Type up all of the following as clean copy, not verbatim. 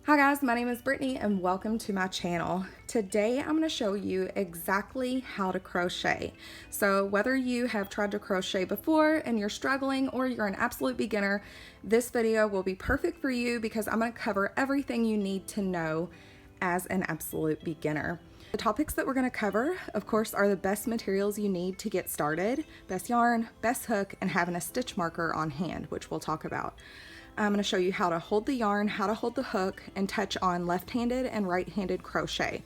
Hi guys, my name is Brittany and welcome to my channel. Today I'm going to show you exactly how to crochet. So whether you have tried to crochet before and you're struggling or you're an absolute beginner, this video will be perfect for you because I'm going to cover everything you need to know as an absolute beginner. The topics that we're going to cover, of course, are the best materials you need to get started, best yarn, best hook, and having a stitch marker on hand, which we'll talk about. I'm going to show you how to hold the yarn, how to hold the hook, and touch on left-handed and right-handed crochet.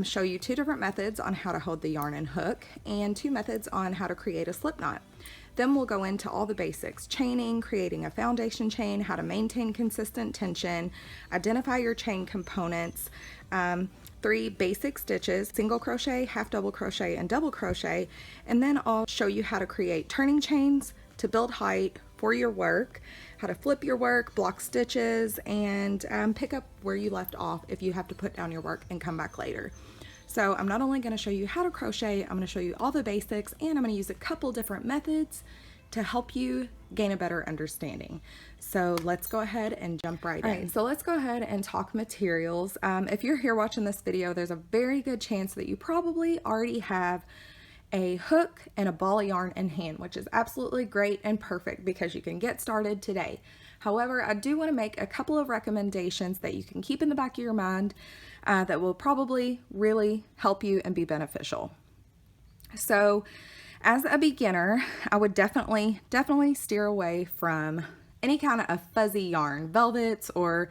Show you two different methods on how to hold the yarn and hook, and two methods on how to create a slip knot. Then we'll go into all the basics: chaining, creating a foundation chain, how to maintain consistent tension, identify your chain components, 3 basic stitches: single crochet, half double crochet, and double crochet. And then I'll show you how to create turning chains to build height for your work, how to flip your work, block stitches, and pick up where you left off if you have to put down your work and come back later. So I'm not only going to show you how to crochet, I'm going to show you all the basics, and I'm going to use a couple different methods to help you gain a better understanding. So let's go ahead and jump right in. So let's go ahead and talk materials. If you're here watching this video, there's a very good chance that you probably already have a hook and a ball of yarn in hand, which is absolutely great and perfect because you can get started today. However, I do want to make a couple of recommendations that you can keep in the back of your mind that will probably really help you and be beneficial. So as a beginner, I would definitely steer away from any kind of fuzzy yarn, velvets, or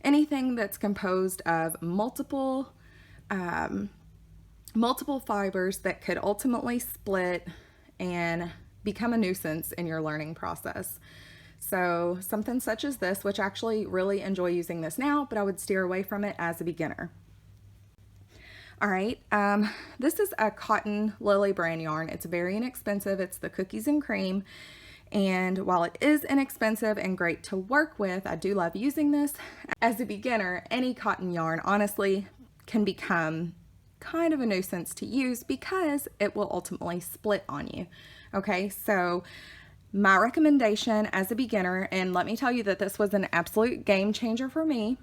anything that's composed of multiple fibers that could ultimately split and become a nuisance in your learning process. So something such as this, which I actually really enjoy using this now, but I would steer away from it as a beginner. All right, this is a cotton Lily brand yarn. It's very inexpensive. It's the Cookies and Cream. And while it is inexpensive and great to work with, I do love using this. As a beginner, any cotton yarn honestly can become kind of a nuisance to use because it will ultimately split on you. Okay, so my recommendation as a beginner, and let me tell you that this was an absolute game changer for me,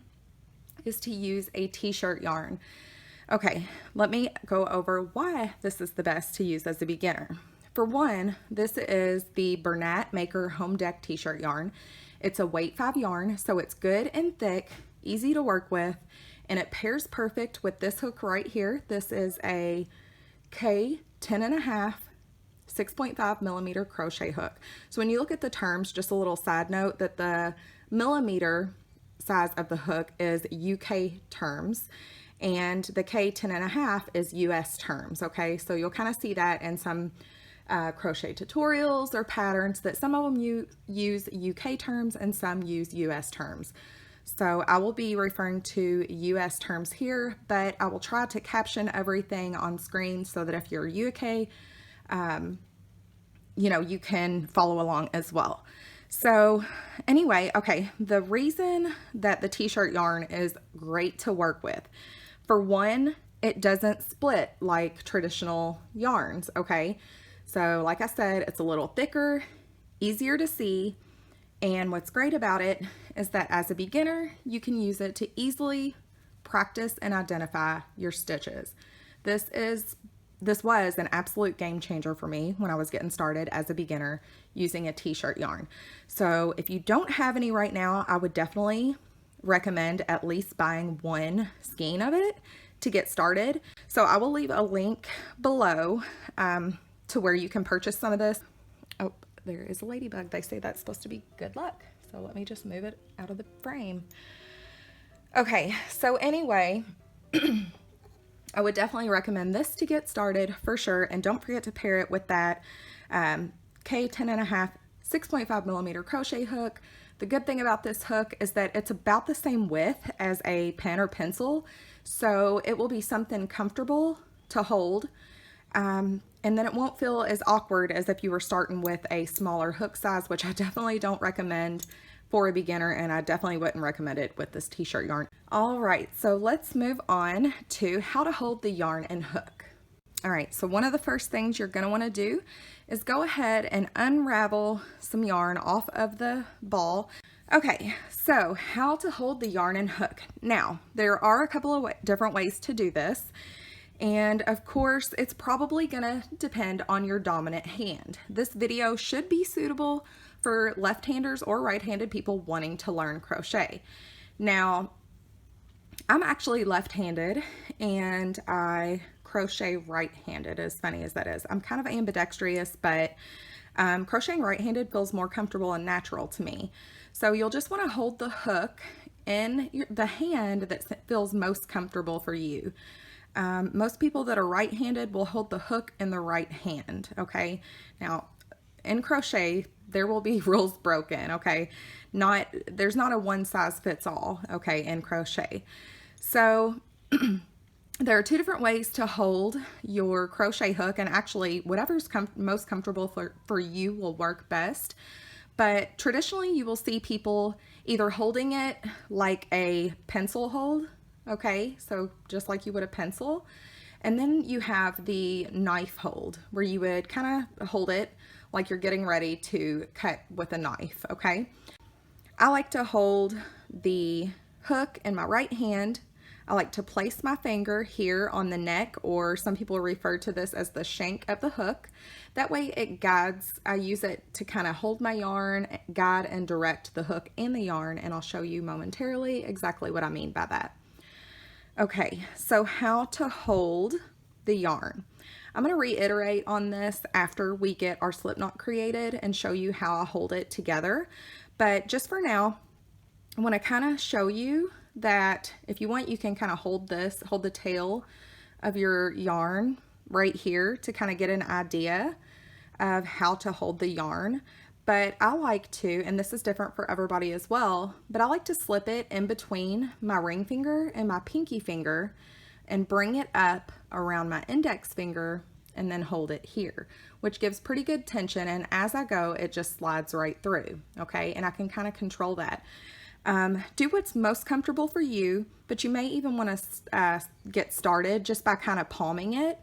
is to use a t-shirt yarn. Okay, let me go over why this is the best to use as a beginner. For one, this is the Bernat Maker Home Deck t-shirt yarn. It's a weight 5 yarn, so it's good and thick, easy to work with, and it pairs perfect with this hook right here. This is a K 10.5 6.5 millimeter crochet hook. So when you look at the terms, just a little side note that the millimeter size of the hook is UK terms, and the K 10.5 is US terms. Okay, so you'll kind of see that in some crochet tutorials or patterns that some of them use UK terms and some use US terms. So I will be referring to US terms here, but I will try to caption everything on screen so that if you're UK, you can follow along as well. So anyway, okay, the reason that the t-shirt yarn is great to work with, for one, it doesn't split like traditional yarns, okay? So like I said, it's a little thicker, easier to see, and what's great about it is that as a beginner, you can use it to easily practice and identify your stitches. This was an absolute game changer for me when I was getting started as a beginner using a t-shirt yarn. So if you don't have any right now, I would definitely recommend at least buying one skein of it to get started. So I will leave a link below to where you can purchase some of this. Oh, there is a ladybug. They say that's supposed to be good luck. So let me just move it out of the frame. Okay, so anyway, I would definitely recommend this to get started for sure. And don't forget to pair it with that K 10.5 6.5 millimeter crochet hook. The good thing about this hook is that it's about the same width as a pen or pencil. So it will be something comfortable to hold. And then it won't feel as awkward as if you were starting with a smaller hook size, which I definitely don't recommend for a beginner, and I definitely wouldn't recommend it with this t-shirt yarn. All right, so let's move on to how to hold the yarn and hook. All right, so one of the first things you're going to want to do is go ahead and unravel some yarn off of the ball. Okay, so how to hold the yarn and hook. Now, there are a couple of different ways to do this. And of course, it's probably gonna depend on your dominant hand. This video should be suitable for left-handers or right-handed people wanting to learn crochet. Now, I'm actually left-handed and I crochet right-handed, as funny as that is. I'm kind of ambidextrous, but crocheting right-handed feels more comfortable and natural to me. So you'll just want to hold the hook in the hand that feels most comfortable for you. Most people that are right-handed will hold the hook in the right hand, okay? Now, in crochet, there will be rules broken, okay? There's not a one size fits all, okay, in crochet. So there are two different ways to hold your crochet hook, and actually whatever's most comfortable for you will work best. But traditionally you will see people either holding it like a pencil hold, okay, so just like you would a pencil, and then you have the knife hold where you would kind of hold it like you're getting ready to cut with a knife, okay? I like to hold the hook in my right hand. I like to place my finger here on the neck, or some people refer to this as the shank of the hook. That way it guides, I use it to kind of hold my yarn, guide and direct the hook and the yarn, and I'll show you momentarily exactly what I mean by that. Okay, so how to hold the yarn. I'm going to reiterate on this after we get our Slipknot created and show you how I hold it together. But just for now, I want to kind of show you that if you want, you can kind of hold the tail of your yarn right here to kind of get an idea of how to hold the yarn. But I like to, and this is different for everybody as well, but I like to slip it in between my ring finger and my pinky finger and bring it up around my index finger and then hold it here, which gives pretty good tension, and as I go it just slides right through, okay? And I can kind of control that. Do what's most comfortable for you, but you may even want to get started just by kind of palming it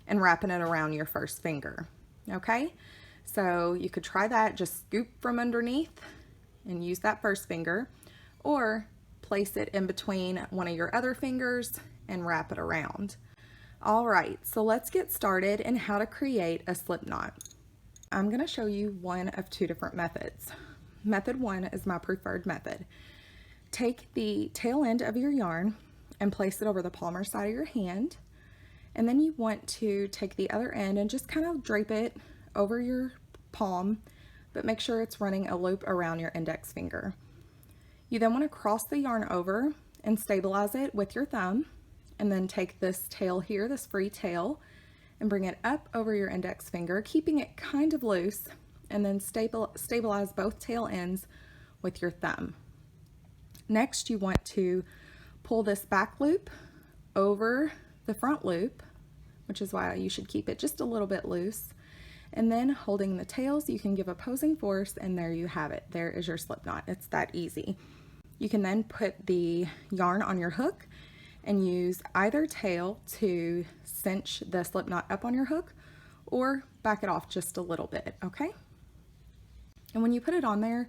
and wrapping it around your first finger, okay? So you could try that, just scoop from underneath and use that first finger, or place it in between one of your other fingers and wrap it around. All right, so let's get started in how to create a slip knot. I'm going to show you one of two different methods. Method one is my preferred method. Take the tail end of your yarn and place it over the palmar side of your hand, and then you want to take the other end and just kind of drape it over your palm, but make sure it's running a loop around your index finger. You then want to cross the yarn over and stabilize it with your thumb, and then take this tail here, this free tail, and bring it up over your index finger, keeping it kind of loose, and then stabilize both tail ends with your thumb. Next, you want to pull this back loop over the front loop, which is why you should keep it just a little bit loose. And then holding the tails, you can give opposing force, and there you have it. There is your slip knot. It's that easy. You can then put the yarn on your hook and use either tail to cinch the slip knot up on your hook, or back it off just a little bit, okay? And when you put it on there,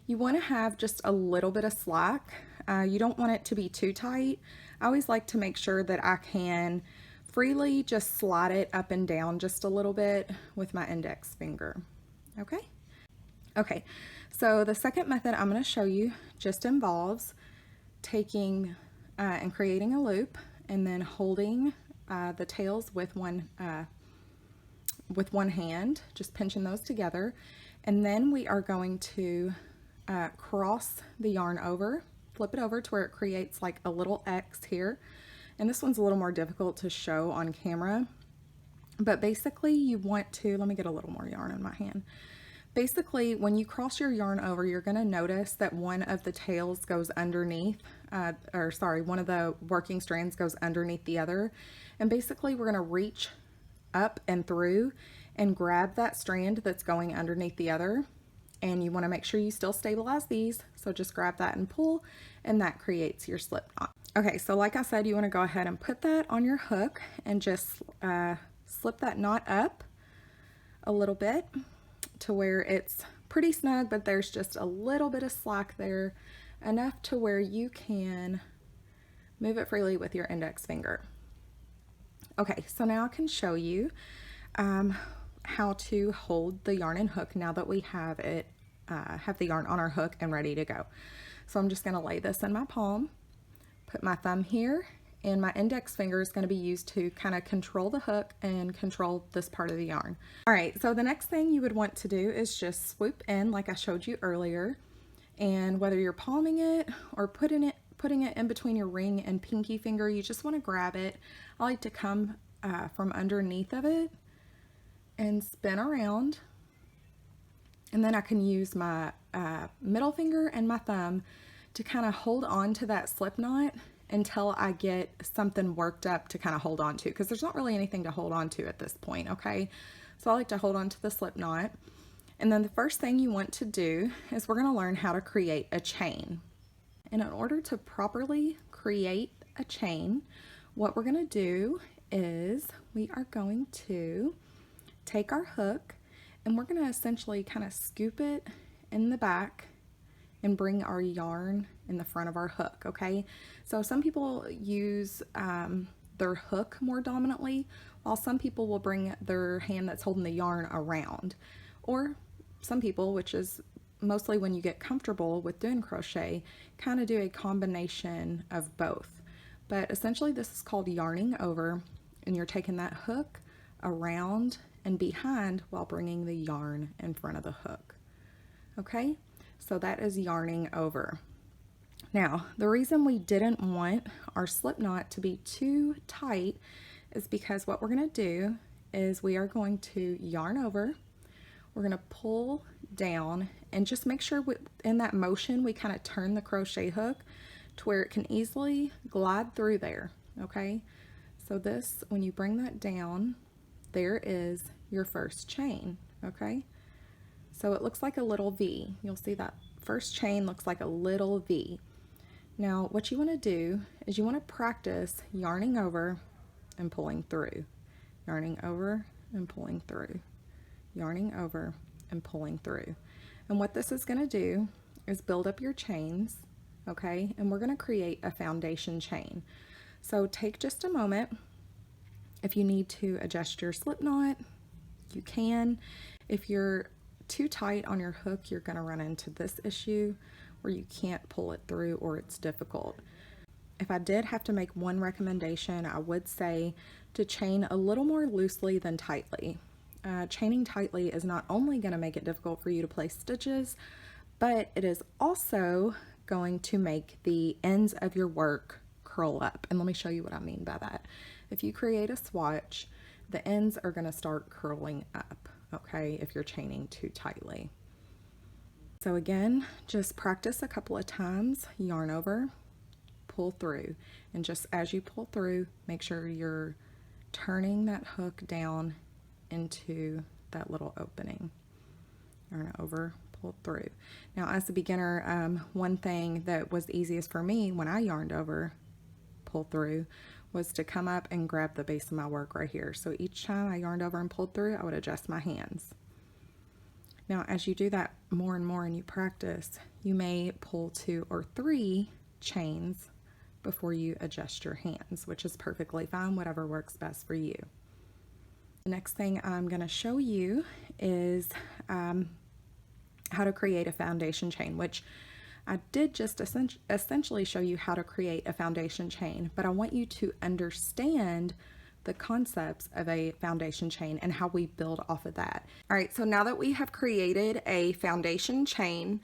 you want to have just a little bit of slack. You don't want it to be too tight. I always like to make sure that I can freely just slide it up and down just a little bit with my index finger, okay? Okay, so the second method I'm going to show you just involves taking and creating a loop and then holding the tails with one hand, just pinching those together, and then we are going to cross the yarn over, flip it over to where it creates like a little X here. And this one's a little more difficult to show on camera, but basically you want to, let me get a little more yarn in my hand. Basically, when you cross your yarn over, you're going to notice that one of the tails goes underneath, one of the working strands goes underneath the other. And basically we're going to reach up and through and grab that strand that's going underneath the other. And you want to make sure you still stabilize these. So just grab that and pull, and that creates your slip knot. Okay, so like I said, you want to go ahead and put that on your hook and just slip that knot up a little bit to where it's pretty snug, but there's just a little bit of slack there, enough to where you can move it freely with your index finger. Okay, so now I can show you how to hold the yarn and hook now that we have it, have the yarn on our hook and ready to go. So I'm just going to lay this in my palm, put my thumb here, and my index finger is going to be used to kind of control the hook and control this part of the yarn. All right, so the next thing you would want to do is just swoop in like I showed you earlier, and whether you're palming it or putting it in between your ring and pinky finger, you just want to grab it. I like to come from underneath of it and spin around, and then I can use my middle finger and my thumb to kind of hold on to that slip knot until I get something worked up to kind of hold on to, because there's not really anything to hold on to at this point. Okay, so I like to hold on to the slip knot, and then the first thing you want to do is we're going to learn how to create a chain. And in order to properly create a chain, what we're going to do is we are going to take our hook and we're going to essentially kind of scoop it in the back and bring our yarn in the front of our hook. Okay, so some people use their hook more dominantly, while some people will bring their hand that's holding the yarn around, or some people, which is mostly when you get comfortable with doing crochet, kind of do a combination of both. But essentially this is called yarning over, and you're taking that hook around and behind while bringing the yarn in front of the hook. Okay, so that is yarning over. Now, the reason we didn't want our slip knot to be too tight is because what we're going to do is we are going to yarn over, we're going to pull down, and just make sure in that motion we kind of turn the crochet hook to where it can easily glide through there. Okay, so this, when you bring that down, there is your first chain. Okay, so it looks like a little V. You'll see that first chain looks like a little V. Now what you want to do is you want to practice yarning over and pulling through, yarning over and pulling through, yarning over and pulling through. And what this is going to do is build up your chains. Okay, and we're going to create a foundation chain. So take just a moment. If you need to adjust your slip knot, you can. If you're too tight on your hook, you're going to run into this issue where you can't pull it through, or it's difficult. If I did have to make one recommendation, I would say to chain a little more loosely than tightly. Chaining tightly is not only going to make it difficult for you to place stitches, but it is also going to make the ends of your work curl up. And let me show you what I mean by that. If you create a swatch, the ends are going to start curling up, okay, if you're chaining too tightly. So again, just practice a couple of times, yarn over, pull through, and just as you pull through, make sure you're turning that hook down into that little opening. Yarn over, pull through. Now as a beginner, one thing that was easiest for me when I yarned over, pull through, was to come up and grab the base of my work right here. So each time I yarned over and pulled through, I would adjust my hands. Now as you do that more and more and you practice, you may pull 2 or 3 chains before you adjust your hands, which is perfectly fine, whatever works best for you. The next thing I'm going to show you is how to create a foundation chain, which I did just essentially show you how to create a foundation chain, but I want you to understand the concepts of a foundation chain and how we build off of that. All right, so now that we have created a foundation chain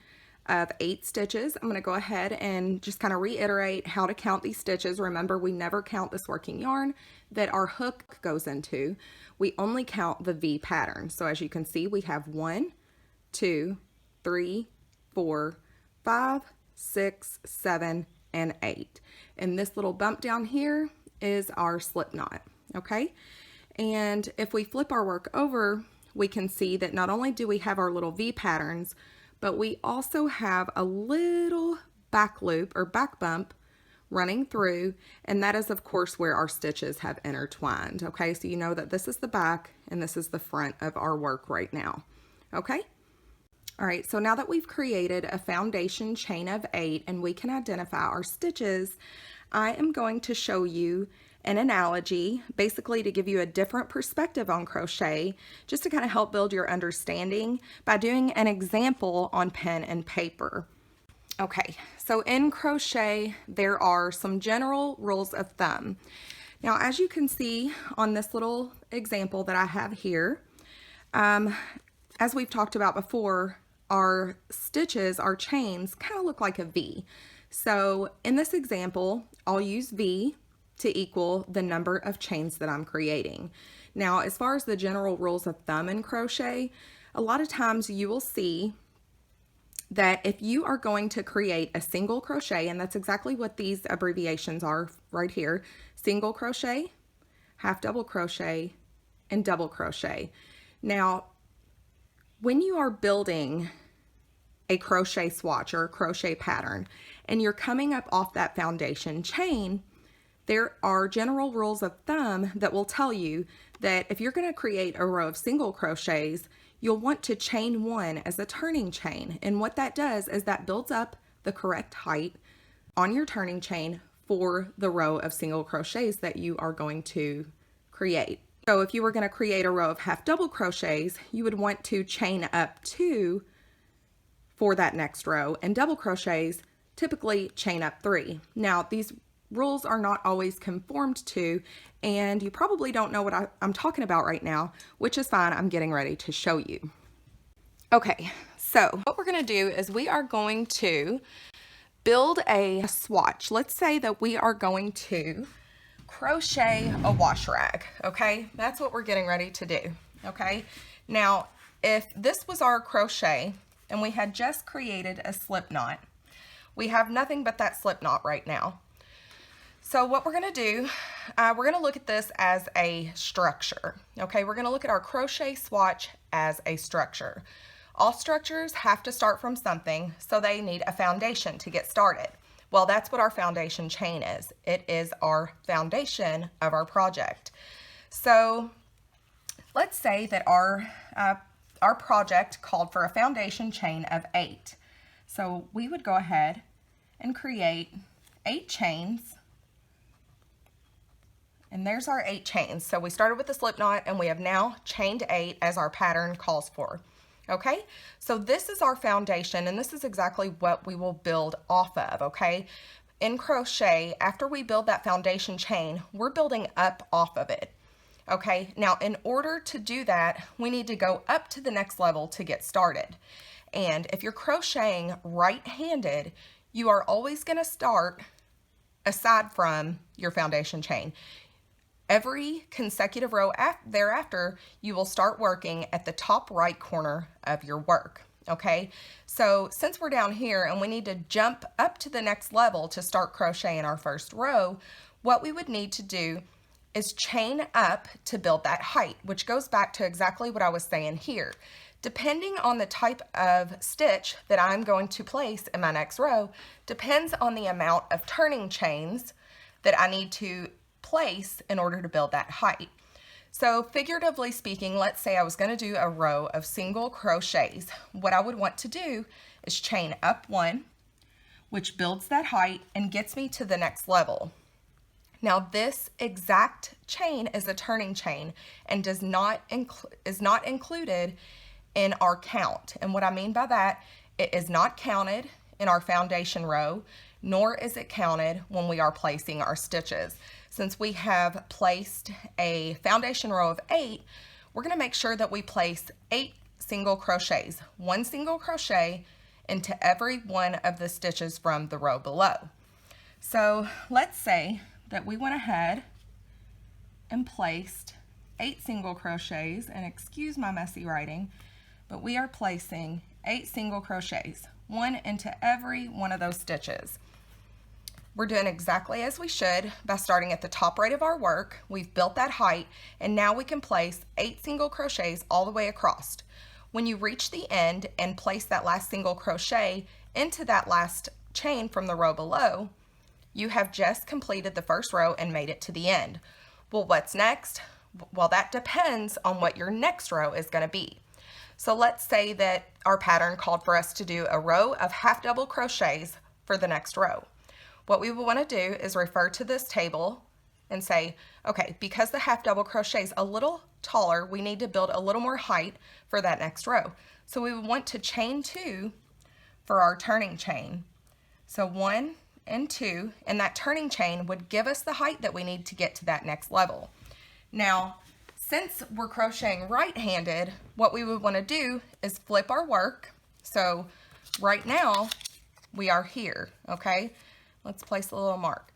of 8 stitches, I'm going to go ahead and just kind of reiterate how to count these stitches. Remember, we never count this working yarn that our hook goes into. We only count the V pattern. So as you can see, we have 1, 2, 3, 4, 5, 6, 7, and 8. And this little bump down here is our slip knot. Okay, and if we flip our work over, we can see that not only do we have our little V patterns, but we also have a little back loop or back bump running through, and that is of course where our stitches have intertwined. Okay, so you know that this is the back and this is the front of our work right now. Okay, All right, so now that we've created a foundation chain of 8 and we can identify our stitches, I am going to show you an analogy, basically to give you a different perspective on crochet, just to kind of help build your understanding by doing an example on pen and paper. Okay, so in crochet, there are some general rules of thumb. Now, as you can see on this little example that I have here, as we've talked about before, our stitches, our chains, kind of look like a V. So in this example, I'll use V to equal the number of chains that I'm creating. Now, as far as the general rules of thumb in crochet, a lot of times you will see that if you are going to create a single crochet, and that's exactly what these abbreviations are right here, single crochet, half double crochet, and double crochet. Now, when you are building a crochet swatch or a crochet pattern and you're coming up off that foundation chain, there are general rules of thumb that will tell you that if you're going to create a row of single crochets, you'll want to chain 1 as a turning chain. And what that does is that builds up the correct height on your turning chain for the row of single crochets that you are going to create. So if you were going to create a row of half double crochets, you would want to chain up 2 for that next row, and double crochets typically chain up 3. Now, these rules are not always conformed to, and you probably don't know what I'm talking about right now, which is fine. I'm getting ready to show you. Okay, so what we're going to do is we are going to build a swatch. Let's say that we are going to crochet a wash rag, okay? That's what we're getting ready to do, okay? Now, if this was our crochet and we had just created a slip knot, we have nothing but that slip knot right now. So what we're going to do, we're going to look at this as a structure, okay? We're going to look at our crochet swatch as a structure. All structures have to start from something, so they need a foundation to get started. Well, that's what our foundation chain is. It is our foundation of our project. So let's say that our project called for a foundation chain of 8. So we would go ahead and create 8 chains. And there's our 8 chains. So we started with the slip knot and we have now chained 8 as our pattern calls for. Okay, so this is our foundation and this is exactly what we will build off of, okay? In crochet, after we build that foundation chain, we're building up off of it. Okay, now in order to do that, we need to go up to the next level to get started. And if you're crocheting right-handed, you are always going to start aside from your foundation chain. Every consecutive row thereafter, you will start working at the top right corner of your work, okay? So since we're down here and we need to jump up to the next level to start crocheting our first row, what we would need to do is chain up to build that height, which goes back to exactly what I was saying here. Depending on the type of stitch that I'm going to place in my next row, depends on the amount of turning chains that I need to place in order to build that height. So figuratively speaking, let's say I was going to do a row of single crochets. What I would want to do is chain up 1, which builds that height and gets me to the next level. Now this exact chain is a turning chain and is not included in our count. And what I mean by that, it is not counted in our foundation row, nor is it counted when we are placing our stitches. Since we have placed a foundation row of 8, we're going to make sure that we place 8 single crochets, 1 single crochet into every one of the stitches from the row below. So let's say that we went ahead and placed 8 single crochets, and excuse my messy writing, but we are placing 8 single crochets, 1 into every one of those stitches. We're doing exactly as we should by starting at the top right of our work. We've built that height, and now we can place 8 single crochets all the way across. When you reach the end and place that last single crochet into that last chain from the row below, you have just completed the first row and made it to the end. Well, what's next? Well, that depends on what your next row is going to be. So let's say that our pattern called for us to do a row of half double crochets for the next row. What we would want to do is refer to this table and say, okay, because the half double crochet is a little taller, we need to build a little more height for that next row. So we would want to chain 2 for our turning chain. So 1 and 2, and that turning chain would give us the height that we need to get to that next level. Now, since we're crocheting right-handed, what we would want to do is flip our work. So right now we are here, okay? Let's place a little mark.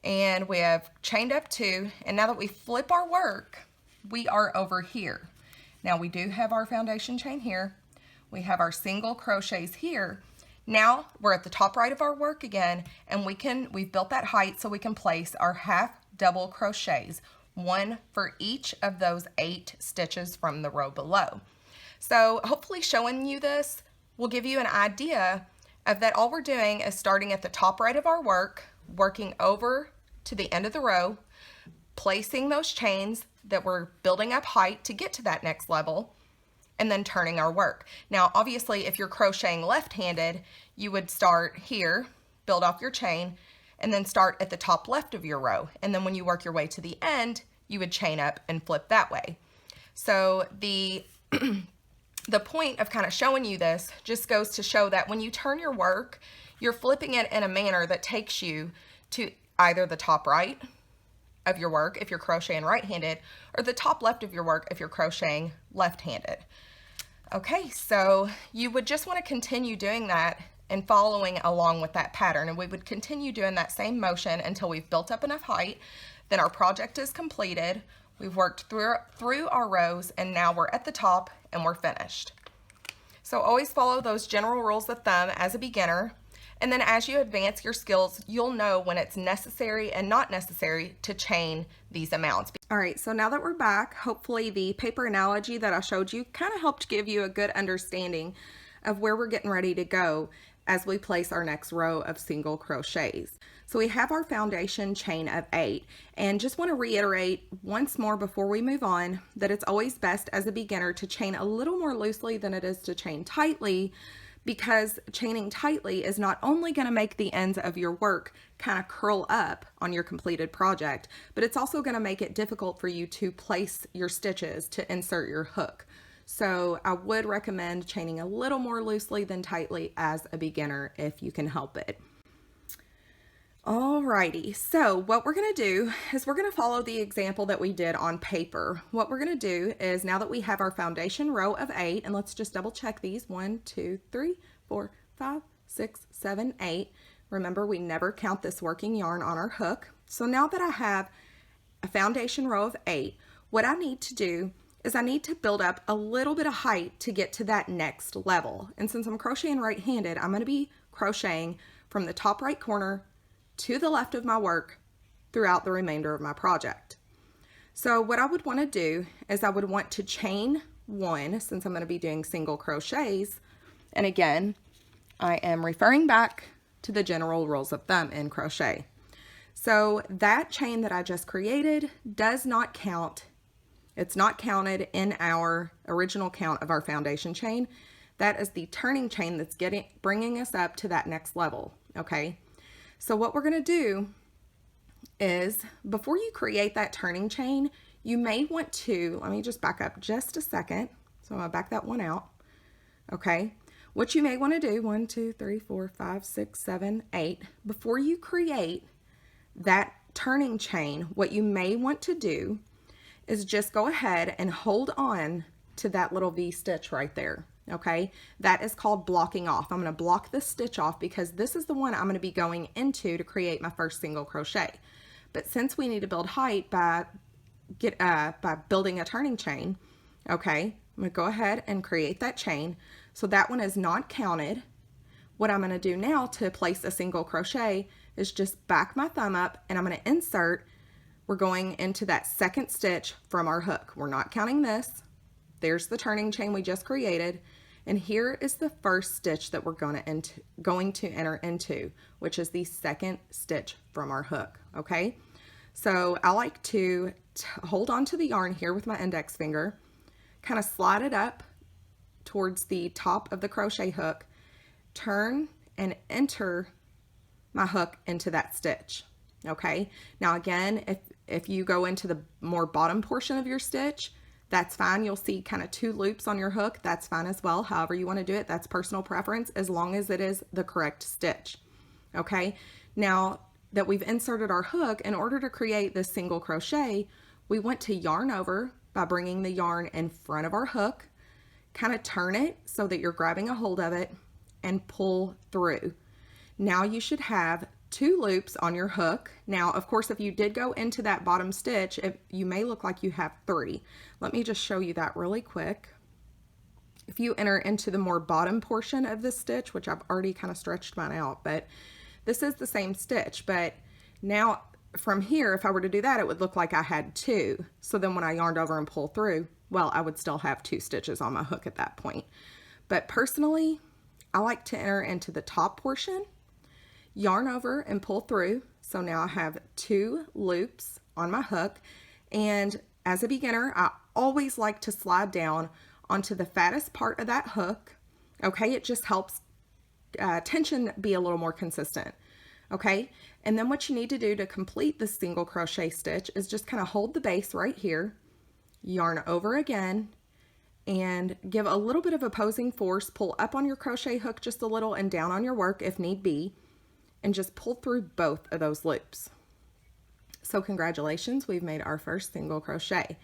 And we have chained up 2, and now that we flip our work, we are over here. Now we do have our foundation chain here. We have our single crochets here. Now we're at the top right of our work again, and we've built that height so we can place our half double crochets, 1 for each of those 8 stitches from the row below. So hopefully showing you this will give you an idea of that all we're doing is starting at the top right of our work, working over to the end of the row, placing those chains that we're building up height to get to that next level, and then turning our work. Now, obviously, if you're crocheting left-handed, you would start here, build off your chain, and then start at the top left of your row. And then when you work your way to the end, you would chain up and flip that way. So the point of kind of showing you this just goes to show that when you turn your work, you're flipping it in a manner that takes you to either the top right of your work if you're crocheting right-handed, or the top left of your work if you're crocheting left-handed. Okay, so you would just want to continue doing that and following along with that pattern, and we would continue doing that same motion until we've built up enough height. Then our project is completed. We've worked through our rows, and now we're at the top and we're finished. So always follow those general rules of thumb as a beginner, and then as you advance your skills, you'll know when it's necessary and not necessary to chain these amounts. All right, so now that we're back, hopefully the paper analogy that I showed you kind of helped give you a good understanding of where we're getting ready to go as we place our next row of single crochets. So we have our foundation chain of 8, and just want to reiterate once more before we move on that it's always best as a beginner to chain a little more loosely than it is to chain tightly, because chaining tightly is not only going to make the ends of your work kind of curl up on your completed project, but it's also going to make it difficult for you to place your stitches to insert your hook. So I would recommend chaining a little more loosely than tightly as a beginner if you can help it. Alrighty, so what we're going to do is we're going to follow the example that we did on paper. What we're going to do is, now that we have our foundation row of 8, and let's just double check these, 1, 2, 3, 4, 5, 6, 7, 8. Remember, we never count this working yarn on our hook. So now that I have a foundation row of 8, what I need to do is I need to build up a little bit of height to get to that next level. And since I'm crocheting right-handed, I'm going to be crocheting from the top right corner to the left of my work throughout the remainder of my project. So what I would want to do is I would want to chain 1, since I'm going to be doing single crochets. And again, I am referring back to the general rules of thumb in crochet. So that chain that I just created does not count. It's not counted in our original count of our foundation chain. That is the turning chain that's bringing us up to that next level, okay? So what we're going to do is, before you create that turning chain, you may want to, let me just back up just a second. So I'm going to back that one out. Okay. What you may want to do, 1, 2, 3, 4, 5, 6, 7, 8, before you create that turning chain, what you may want to do is just go ahead and hold on to that little V stitch right there. Okay, that is called blocking off. I'm going to block this stitch off because this is the one I'm going to be going into to create my first single crochet. But since we need to build height by building a turning chain, okay, I'm going to go ahead and create that chain. So that one is not counted. What I'm going to do now to place a single crochet is just back my thumb up, and I'm going to insert. We're going into that second stitch from our hook. We're not counting this. There's the turning chain we just created, and here is the first stitch that we're going to enter into, which is the second stitch from our hook. Okay, so I like to hold on to the yarn here with my index finger, kind of slide it up towards the top of the crochet hook, turn and enter my hook into that stitch. Okay, now again, if you go into the more bottom portion of your stitch, that's fine. You'll see kind of 2 loops on your hook. That's fine as well. However you want to do it, that's personal preference, as long as it is the correct stitch. Okay, now that we've inserted our hook, in order to create this single crochet, we want to yarn over by bringing the yarn in front of our hook, kind of turn it so that you're grabbing a hold of it, and pull through. Now you should have 2 loops on your hook. Now, of course, if you did go into that bottom stitch, you may look like you have 3. Let me just show you that really quick. If you enter into the more bottom portion of this stitch, which I've already kind of stretched mine out, but this is the same stitch, but now from here, if I were to do that, it would look like I had 2. So then when I yarned over and pull through, well, I would still have 2 stitches on my hook at that point. But personally, I like to enter into the top portion, yarn over and pull through. So now I have 2 loops on my hook. And as a beginner, I always like to slide down onto the fattest part of that hook. Okay, it just helps tension be a little more consistent. Okay, and then what you need to do to complete the single crochet stitch is just kind of hold the base right here, yarn over again, and give a little bit of opposing force. Pull up on your crochet hook just a little and down on your work if need be, and just pull through both of those loops. So congratulations, we've made our first single crochet.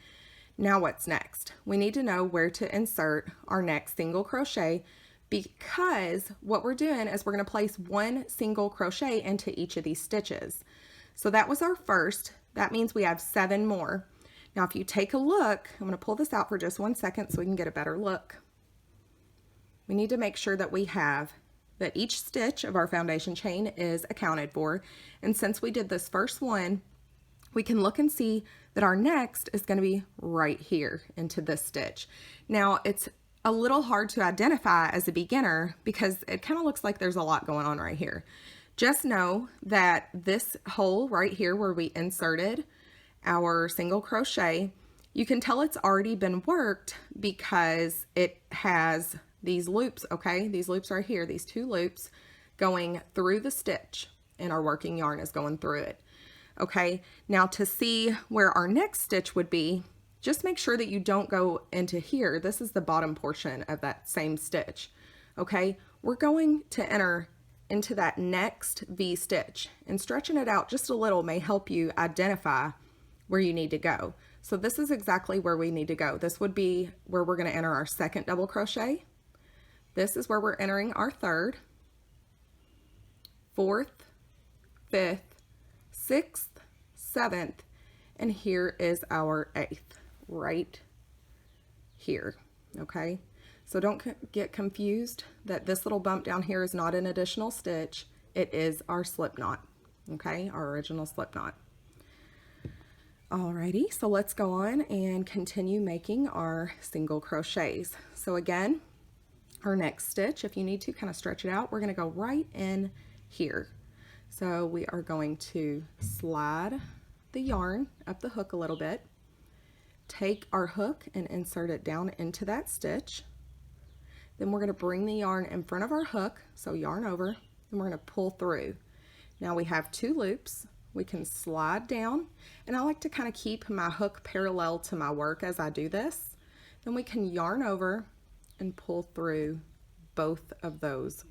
Now what's next? We need to know where to insert our next single crochet, because what we're doing is we're going to place 1 single crochet into each of these stitches. So that was our first. That means we have 7 more. Now if you take a look, I'm going to pull this out for just 1 second so we can get a better look. We need to make sure that that each stitch of our foundation chain is accounted for. And since we did this first one, we can look and see that our next is going to be right here into this stitch. Now it's a little hard to identify as a beginner because it kind of looks like there's a lot going on right here. Just know that this hole right here where we inserted our single crochet, you can tell it's already been worked because it has these loops, okay? These loops right here, these 2 loops going through the stitch, and our working yarn is going through it. Okay, now to see where our next stitch would be, just make sure that you don't go into here. This is the bottom portion of that same stitch. Okay, we're going to enter into that next V stitch, and stretching it out just a little may help you identify where you need to go. So this is exactly where we need to go. This would be where we're going to enter our second double crochet. This is where we're entering our 3rd, 4th, 5th, 6th, 7th, and here is our 8th right here. Okay, so don't get confused that this little bump down here is not an additional stitch. It is our slip knot. Okay, our original slip knot. Alrighty, so let's go on and continue making our single crochets. So again, our next stitch, if you need to kind of stretch it out, we're going to go right in here. So we are going to slide the yarn up the hook a little bit, take our hook and insert it down into that stitch. Then we're going to bring the yarn in front of our hook, so yarn over, and we're going to pull through. Now we have 2 loops. We can slide down, and I like to kind of keep my hook parallel to my work as I do this. Then we can yarn over and pull through both of those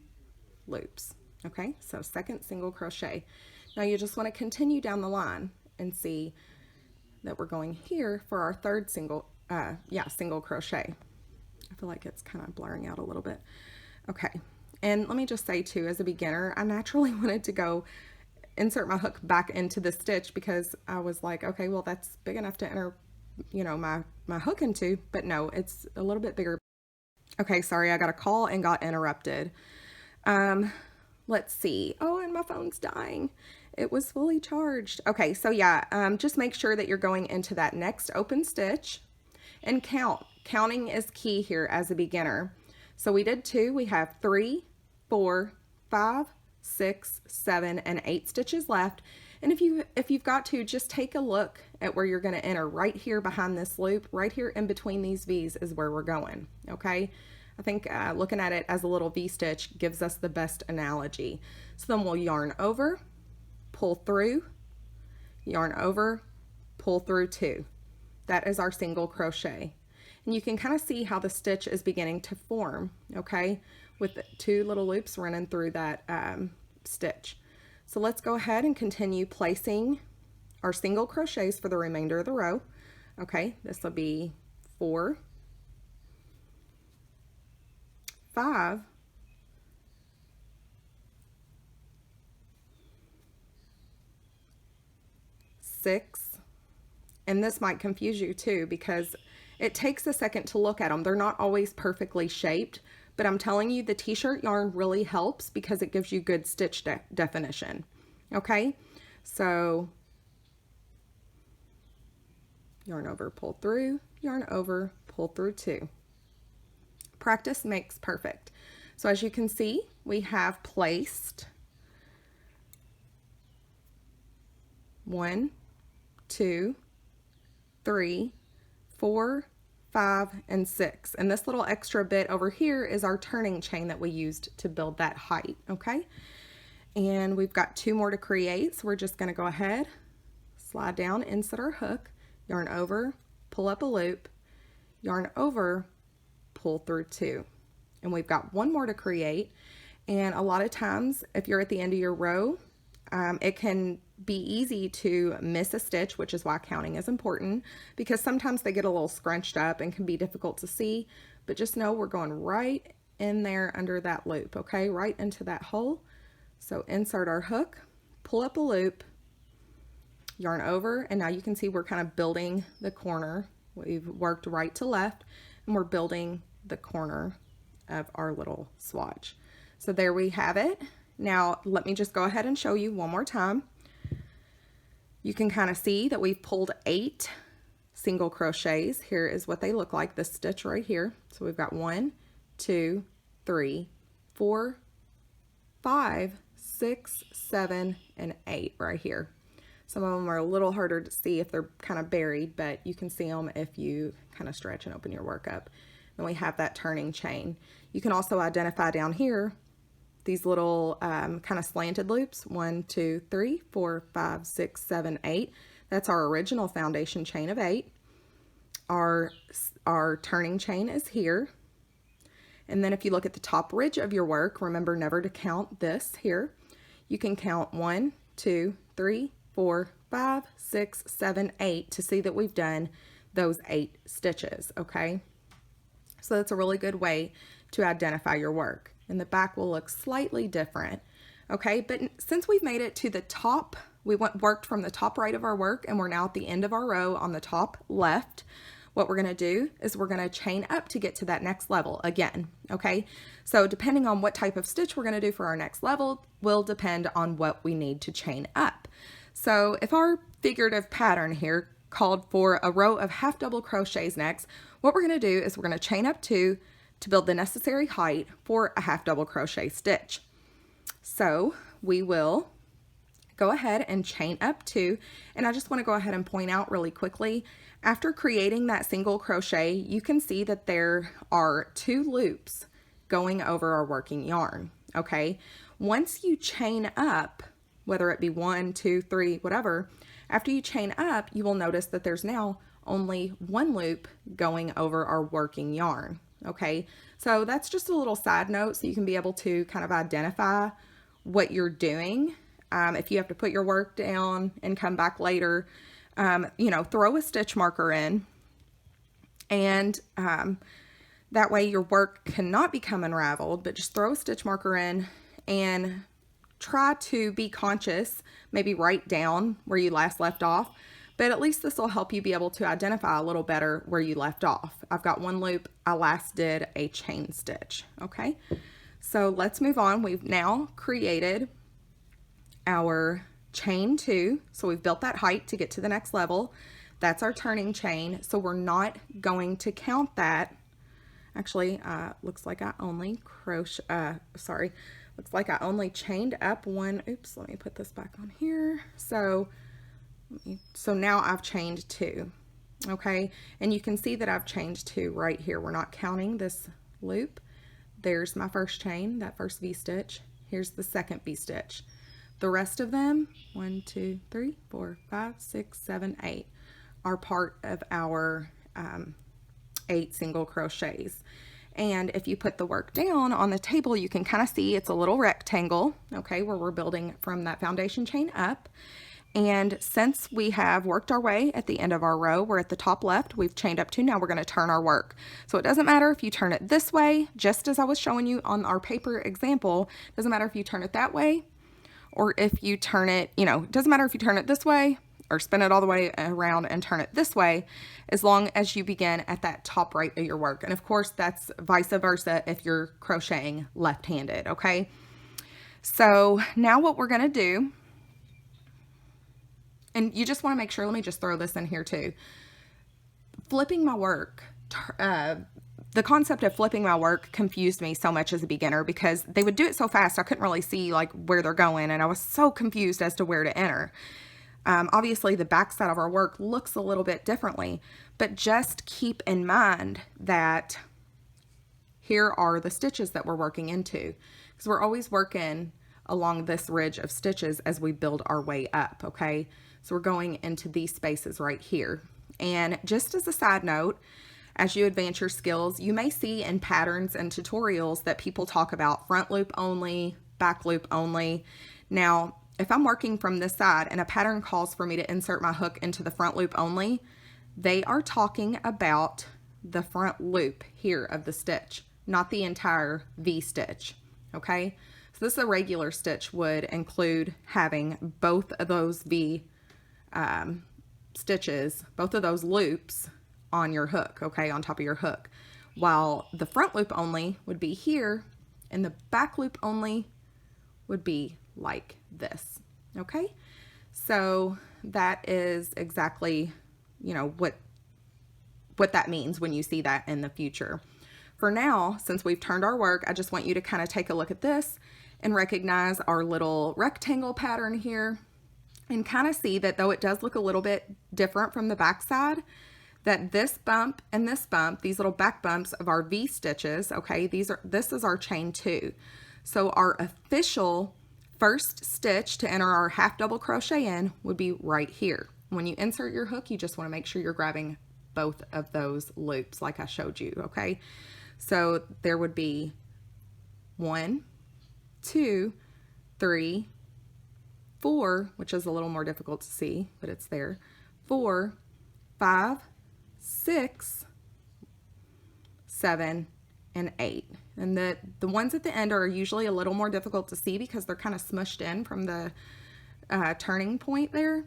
loops. Okay, so second single crochet. Now you just want to continue down the line and see that we're going here for our 3rd single crochet. I feel like it's kind of blurring out a little bit. Okay, and let me just say too, as a beginner, I naturally wanted to go insert my hook back into the stitch because I was like, okay, well that's big enough to enter, you know, my hook into, but no, it's a little bit bigger. Okay, sorry, I got a call and got interrupted. Let's see. Oh, and my phone's dying. It was fully charged. Okay, so yeah, just make sure that you're going into that next open stitch and count. Counting is key here as a beginner. So we did 2, we have 3, 4, 5, 6, 7, and 8 stitches left. And if you've got to, just take a look at where you're going to enter. Right here behind this loop, right here in between these V's is where we're going. Okay, I think looking at it as a little V-stitch gives us the best analogy. So then we'll yarn over, pull through, yarn over, pull through 2. That is our single crochet. And you can kind of see how the stitch is beginning to form, okay, with the 2 little loops running through that stitch. So let's go ahead and continue placing our single crochets for the remainder of the row. Okay, this will be 4, 5, 6, and this might confuse you too because it takes a second to look at them. They're not always perfectly shaped, but I'm telling you the t-shirt yarn really helps because it gives you good stitch definition. Okay, so yarn over, pull through, yarn over, pull through 2. Practice makes perfect. So as you can see, we have placed 1, 2, 3, 4, 5, and 6. And this little extra bit over here is our turning chain that we used to build that height, okay? And we've got 2 more to create, so we're just going to go ahead, slide down, insert our hook, yarn over, pull up a loop, yarn over, pull through 2. And we've got 1 more to create. And a lot of times, if you're at the end of your row, it can be easy to miss a stitch, which is why counting is important, because sometimes they get a little scrunched up and can be difficult to see. But just know we're going right in there under that loop, okay? Right into that hole. So insert our hook, pull up a loop, yarn over, and now you can see we're kind of building the corner. We've worked right to left, and we're building the corner of our little swatch. So there we have it. Now let me just go ahead and show you one more time. You can kind of see that we've pulled 8 single crochets. Here is what they look like, this stitch right here. So we've got 1, 2, 3, 4, 5, 6, 7, and 8 right here. Some of them are a little harder to see if they're kind of buried, but you can see them if you kind of stretch and open your work up. Then we have that turning chain. You can also identify down here these little kind of slanted loops, 1, 2, 3, 4, 5, 6, 7, 8. That's our original foundation chain of 8. Our turning chain is here. And then if you look at the top ridge of your work, remember never to count this here. You can count 1, 2, 3, 4, 5, 6, 7, 8 to see that we've done those 8 stitches, okay? So that's a really good way to identify your work. And the back will look slightly different, okay? But since we've made it to the top, we worked from the top right of our work, and we're now at the end of our row on the top left. What we're gonna do is we're gonna chain up to get to that next level again, okay? So depending on what type of stitch we're gonna do for our next level will depend on what we need to chain up. So if our figurative pattern here called for a row of half double crochets next, what we're gonna do is we're gonna chain up 2 to build the necessary height for a half double crochet stitch. So we will go ahead and chain up 2, and I just want to go ahead and point out really quickly, after creating that single crochet, you can see that there are 2 loops going over our working yarn, okay? Once you chain up, whether it be 1, 2, 3, whatever, after you chain up, you will notice that there's now only 1 loop going over our working yarn. Okay, so that's just a little side note so you can be able to kind of identify what you're doing. If you have to put your work down and come back later, you know, throw a stitch marker in, and that way your work cannot become unraveled, but just throw a stitch marker in and try to be conscious, maybe write down where you last left off. But at least this will help you be able to identify a little better where you left off. I've got 1 loop, I last did a chain stitch, okay? So let's move on. We've now created our chain 2. So we've built that height to get to the next level. That's our turning chain. So we're not going to count that. Actually, looks like I only looks like I only chained up 1. Oops, let me put this back on here. So now I've chained 2, okay? And you can see that I've chained 2 right here. We're not counting this loop. there's my first chain, that first V-stitch. Here's the second V-stitch. The rest of them, 1, 2, 3, 4, 5, 6, 7, 8, are part of our 8 single crochets. And if you put the work down on the table, you can kind of see it's a little rectangle, okay, where we're building from that foundation chain up. And since we have worked our way at the end of our row, we're at the top left, we've chained up 2, now we're going to turn our work. So it doesn't matter if you turn it this way, just as I was showing you on our paper example, doesn't matter if you turn it that way, or if you turn it, you know, it doesn't matter if you turn it this way, or spin it all the way around and turn it this way, as long as you begin at that top right of your work. And of course, that's vice versa if you're crocheting left-handed, okay? So now what we're gonna do, and you just wanna make sure, let me just throw this in here too. Flipping my work, the concept of flipping my work confused me so much as a beginner because they would do it so fast I couldn't really see like where they're going, and I was so confused as to where to enter. Obviously the back side of our work looks a little bit differently, but just keep in mind that here are the stitches that we're working into, because we're always working along this ridge of stitches as we build our way up, okay? So we're going into these spaces right here. And just as a side note, as you advance your skills, you may see in patterns and tutorials that people talk about front loop only, back loop only. Now, if I'm working from this side and a pattern calls for me to insert my hook into the front loop only, they are talking about the front loop here of the stitch, not the entire V stitch, okay? So this irregular stitch would include having both of those V stitches, both of those loops on your hook, okay, on top of your hook, while the front loop only would be here and the back loop only would be like this, okay? So that is exactly, you know, what that means when you see that in the future. For now, since we've turned our work, I just want you to kind of take a look at this and recognize our little rectangle pattern here and kind of see that though it does look a little bit different from the back side, that this bump and this bump, these little back bumps of our V stitches, okay, this is our chain 2. So our official first stitch to enter our half double crochet in would be right here. When you insert your hook, you just want to make sure you're grabbing both of those loops like I showed you, okay? So there would be 1, 2, 3, 4, which is a little more difficult to see, but it's there, 4, 5, 6, 7, and 8. And the ones at the end are usually a little more difficult to see because they're kind of smushed in from the turning point there,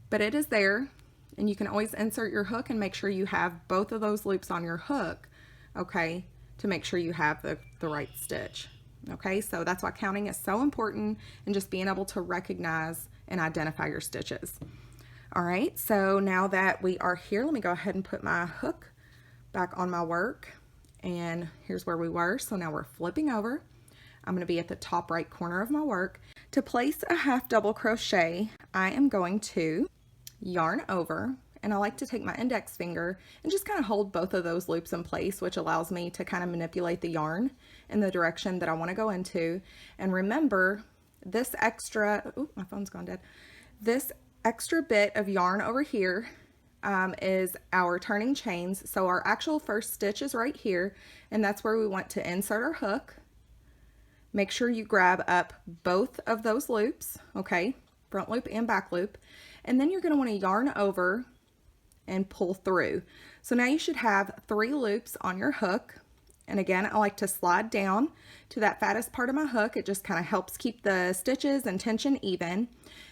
but it is there, and you can always insert your hook and make sure you have both of those loops on your hook, okay, to make sure you have the right stitch. Okay, so that's why counting is so important, and just being able to recognize and identify your stitches. All right, so now that we are here, let me go ahead and put my hook back on my work. And here's where we were. So now we're flipping over. I'm going to be at the top right corner of my work. To place a half double crochet, I am going to yarn over, and I like to take my index finger and just kind of hold both of those loops in place, which allows me to kind of manipulate the yarn in the direction that I want to go into. And remember, this extra, oh, my phone's gone dead. This extra bit of yarn over here is our turning chains. So our actual first stitch is right here, and that's where we want to insert our hook. Make sure you grab up both of those loops, okay, front loop and back loop, and then you're going to want to yarn over and pull through. So now you should have 3 loops on your hook. And again, I like to slide down to that fattest part of my hook. It just kind of helps keep the stitches and tension even.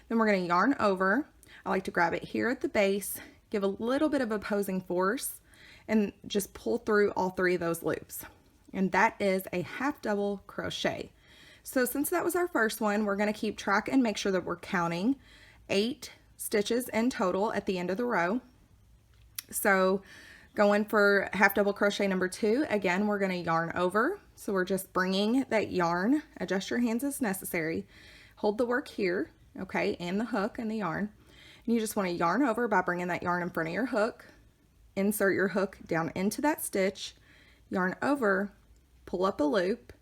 Then we're going to yarn over. I like to grab it here at the base, give a little bit of opposing force, and just pull through all 3 of those loops. And that is a half double crochet. So since that was our first one, we're going to keep track and make sure that we're counting 8 stitches in total at the end of the row. So going for half double crochet number 2, again, we're going to yarn over. So we're just bringing that yarn, adjust your hands as necessary, hold the work here, okay, and the hook and the yarn. And you just want to yarn over by bringing that yarn in front of your hook, insert your hook down into that stitch, yarn over, pull up a loop,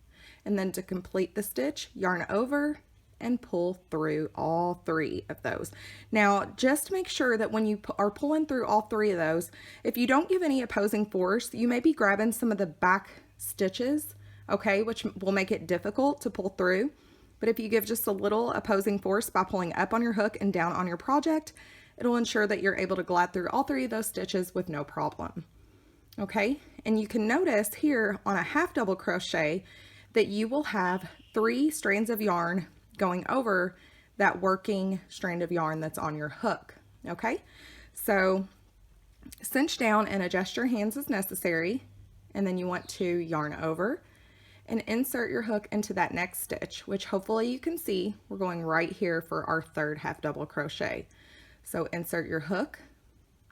and then to complete the stitch, yarn over and pull through all 3 of those. Now, just make sure that when you are pulling through all 3 of those, if you don't give any opposing force, you may be grabbing some of the back stitches, okay, which will make it difficult to pull through. But if you give just a little opposing force by pulling up on your hook and down on your project, it'll ensure that you're able to glide through all 3 of those stitches with no problem. Okay, and you can notice here on a half double crochet that you will have 3 strands of yarn going over that working strand of yarn that's on your hook. Okay, so cinch down and adjust your hands as necessary, and then you want to yarn over and insert your hook into that next stitch, which hopefully you can see we're going right here for our 3rd half double crochet. So insert your hook,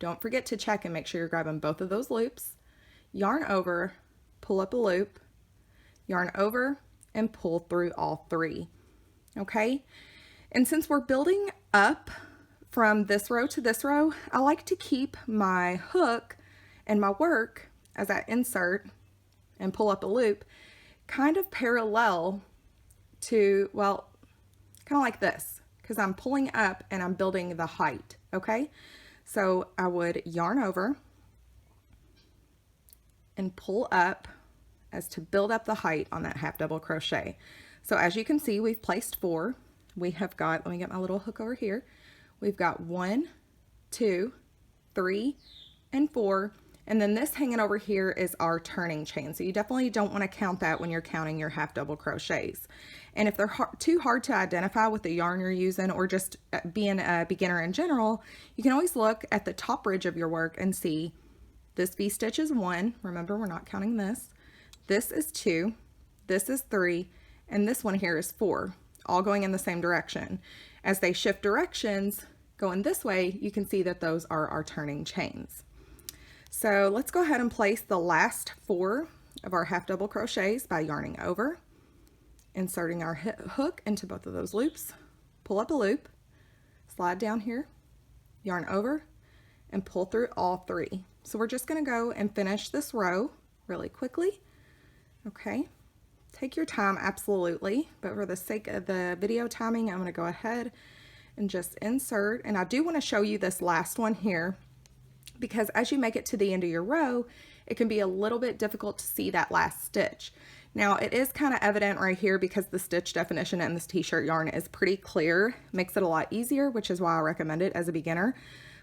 don't forget to check and make sure you're grabbing both of those loops, yarn over, pull up a loop, yarn over, and pull through all 3. Okay, and since we're building up from this row to this row, I like to keep my hook and my work as I insert and pull up a loop kind of parallel to, well, kind of like this, because I'm pulling up and I'm building the height. Okay, so I would yarn over and pull up as to build up the height on that half double crochet. So as you can see, we've placed 4. We have got, let me get my little hook over here. We've got 1, 2, 3, and 4. And then this hanging over here is our turning chain. So you definitely don't want to count that when you're counting your half double crochets. And if they're too hard to identify with the yarn you're using, or just being a beginner in general, you can always look at the top ridge of your work and see this V-stitch is 1. Remember, we're not counting this. This is 2. This is 3. And this one here is 4, all going in the same direction. As they shift directions going this way, you can see that those are our turning chains. So let's go ahead and place the last 4 of our half double crochets by yarning over, inserting our hook into both of those loops, pull up a loop, slide down here, yarn over, and pull through all 3. So we're just going to go and finish this row really quickly. Okay. Take your time, absolutely, but for the sake of the video timing, I'm going to go ahead and just insert. And I do want to show you this last one here, because as you make it to the end of your row, it can be a little bit difficult to see that last stitch. Now, it is kind of evident right here because the stitch definition in this t-shirt yarn is pretty clear, makes it a lot easier, which is why I recommend it as a beginner.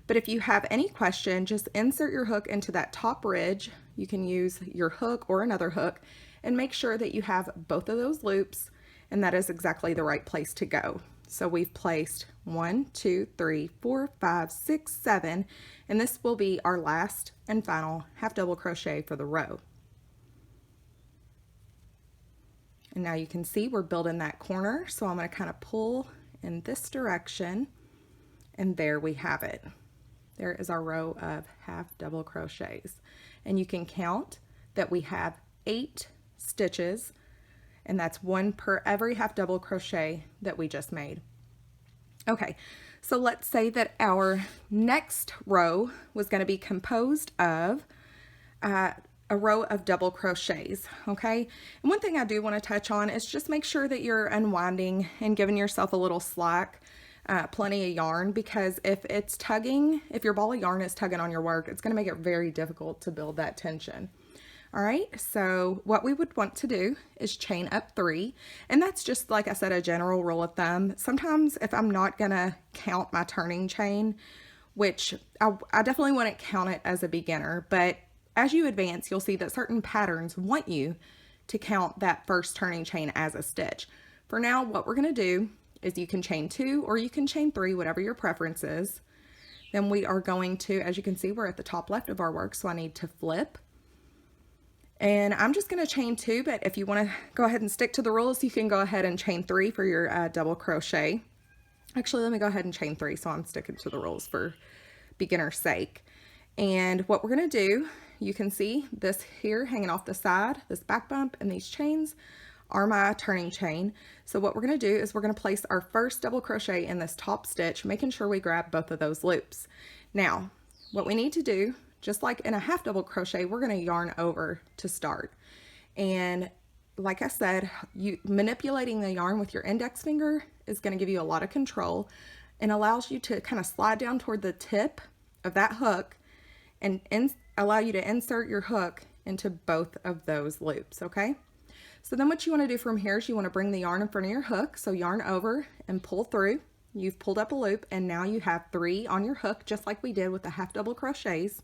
But if you have any question, just insert your hook into that top ridge. You can use your hook or another hook, and make sure that you have both of those loops, and that is exactly the right place to go. So we've placed 1, 2, 3, 4, 5, 6, 7, and this will be our last and final half double crochet for the row. And now you can see we're building that corner, so I'm going to kind of pull in this direction, and there we have it. There is our row of half double crochets, and you can count that we have 8 stitches, and that's 1 per every half double crochet that we just made. Okay, so let's say that our next row was going to be composed of a row of double crochets. Okay, and one thing I do want to touch on is just make sure that you're unwinding and giving yourself a little slack, plenty of yarn, because if it's tugging, if your ball of yarn is tugging on your work, it's going to make it very difficult to build that tension. All right, so what we would want to do is chain up 3, and that's just, like I said, a general rule of thumb. Sometimes if I'm not gonna count my turning chain, which I definitely wouldn't count it as a beginner, but as you advance, you'll see that certain patterns want you to count that first turning chain as a stitch. For now, what we're gonna do is you can chain 2 or you can chain 3, whatever your preference is. Then we are going to, as you can see, we're at the top left of our work, so I need to flip. And I'm just going to chain 2, but if you want to go ahead and stick to the rules, you can go ahead and chain 3 for your double crochet. Actually, let me go ahead and chain 3 so I'm sticking to the rules for beginner's sake. And what we're going to do, you can see this here hanging off the side, this back bump, and these chains are my turning chain. So what we're going to do is we're going to place our first double crochet in this top stitch, making sure we grab both of those loops. Now, what we need to do, just like in a half double crochet, we're going to yarn over to start. And like I said, you manipulating the yarn with your index finger is going to give you a lot of control and allows you to kind of slide down toward the tip of that hook and allow you to insert your hook into both of those loops, okay? So then what you want to do from here is you want to bring the yarn in front of your hook. So yarn over and pull through. You've pulled up a loop and now you have 3 on your hook, just like we did with the half double crochets.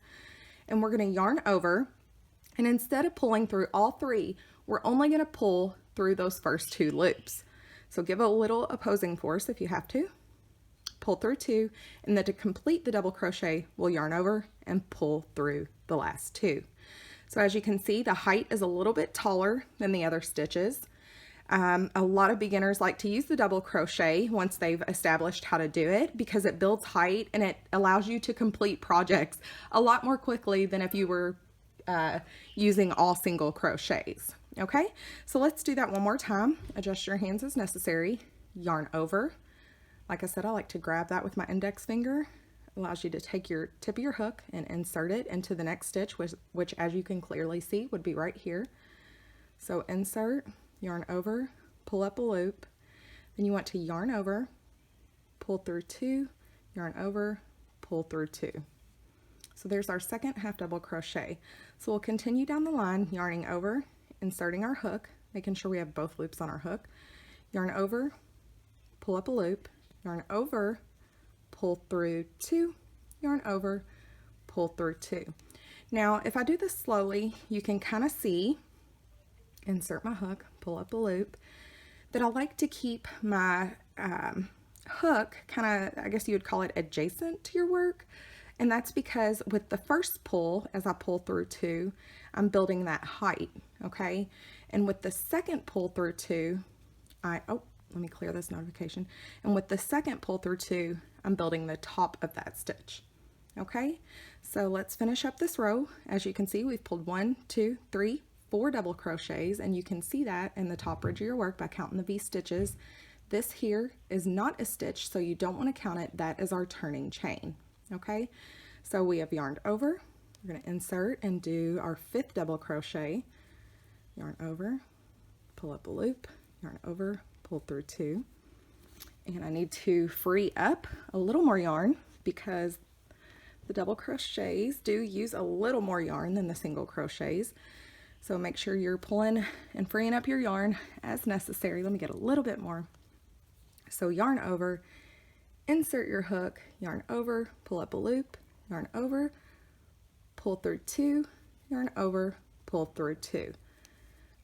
And we're going to yarn over, and instead of pulling through all 3, we're only going to pull through those first 2 loops. So give a little opposing force if you have to. Pull through 2, and then to complete the double crochet, we'll yarn over and pull through the last 2. So as you can see, the height is a little bit taller than the other stitches. A lot of beginners like to use the double crochet once they've established how to do it, because it builds height and it allows you to complete projects a lot more quickly than if you were using all single crochets. Okay, so let's do that one more time. Adjust your hands as necessary. Yarn over. Like I said, I like to grab that with my index finger. It allows you to take your tip of your hook and insert it into the next stitch, which as you can clearly see would be right here. So insert, yarn over, pull up a loop. Then you want to yarn over, pull through 2, yarn over, pull through 2. So there's our second half double crochet. So we'll continue down the line, yarning over, inserting our hook, making sure we have both loops on our hook. Yarn over, pull up a loop, yarn over, pull through 2, yarn over, pull through 2. Now if I do this slowly, you can kind of see, insert my hook, pull up a loop, that I like to keep my hook kind of, I guess you would call it, adjacent to your work. And that's because with the first pull, as I pull through 2, I'm building that height, okay? And with the second pull through 2, let me clear this notification. And with the second pull through 2, I'm building the top of that stitch, okay? So let's finish up this row. As you can see, we've pulled 1, 2, 3, 4 double crochets, and you can see that in the top ridge of your work by counting the V stitches. This here is not a stitch, so you don't want to count it. That is our turning chain, okay? So we have yarned over. We're going to insert and do our 5th double crochet. Yarn over, pull up a loop, yarn over, pull through 2. And I need to free up a little more yarn because the double crochets do use a little more yarn than the single crochets. So make sure you're pulling and freeing up your yarn as necessary. Let me get a little bit more. So yarn over, insert your hook, yarn over, pull up a loop, yarn over, pull through 2, yarn over, pull through 2.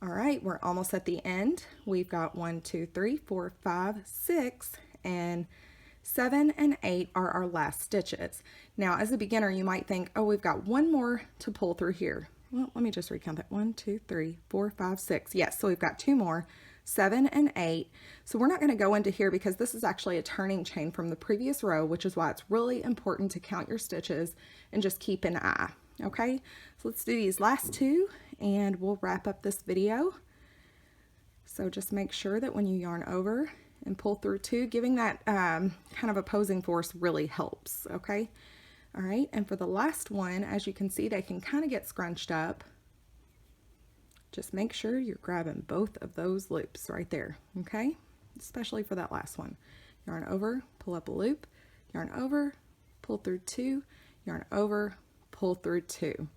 All right, we're almost at the end. We've got 1, 2, 3, 4, 5, 6, and 7 and 8 are our last stitches. Now, as a beginner, you might think, oh, we've got one more to pull through here. Well, let me just recount that. 1, 2, 3, 4, 5, 6. Yes, so we've got 2 more, 7 and 8. So we're not going to go into here because this is actually a turning chain from the previous row, which is why it's really important to count your stitches and just keep an eye. Okay, so let's do these last 2 and we'll wrap up this video. So just make sure that when you yarn over and pull through 2, giving that kind of opposing force really helps, okay? All right, and for the last one, as you can see, they can kind of get scrunched up. Just make sure you're grabbing both of those loops right there, okay? Especially for that last one. Yarn over, pull up a loop, yarn over, pull through 2, yarn over, pull through 2.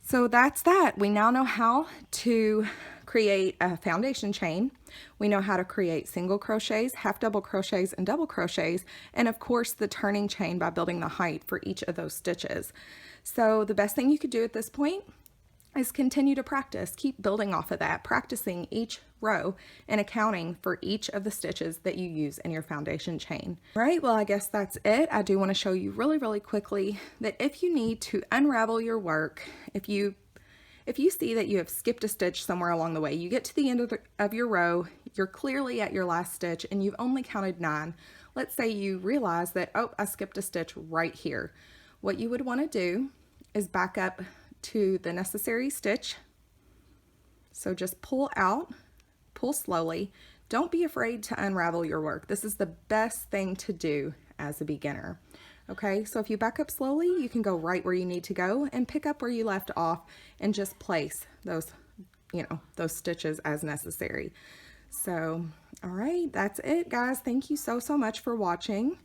So that's that. We now know how to create a foundation chain. We know how to create single crochets, half double crochets, and double crochets, and of course the turning chain by building the height for each of those stitches. So the best thing you could do at this point is continue to practice. Keep building off of that, practicing each row and accounting for each of the stitches that you use in your foundation chain. All right, well, I guess that's it. I do want to show you really quickly that if you need to unravel your work, if you see that you have skipped a stitch somewhere along the way, you get to the end of your row, you're clearly at your last stitch and you've only counted 9. Let's say you realize that, oh, I skipped a stitch right here. What you would want to do is back up to the necessary stitch. So just pull out, pull slowly. Don't be afraid to unravel your work. This is the best thing to do as a beginner. Okay, so if you back up slowly, you can go right where you need to go and pick up where you left off and just place those those stitches as necessary. So, all right, that's it, guys. Thank you so much for watching.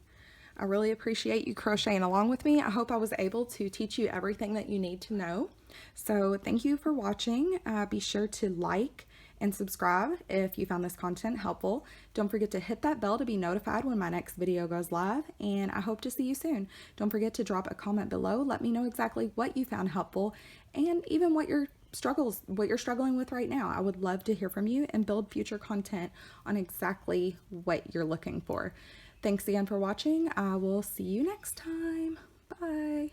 I really appreciate you crocheting along with me. I hope I was able to teach you everything that you need to know. So thank you for watching. Be sure to like and subscribe if you found this content helpful. Don't forget to hit that bell to be notified when my next video goes live, and I hope to see you soon. Don't forget to drop a comment below. Let me know exactly what you found helpful and even what you're struggling with right now. I would love to hear from you and build future content on exactly what you're looking for. Thanks again for watching. I will see you next time. Bye.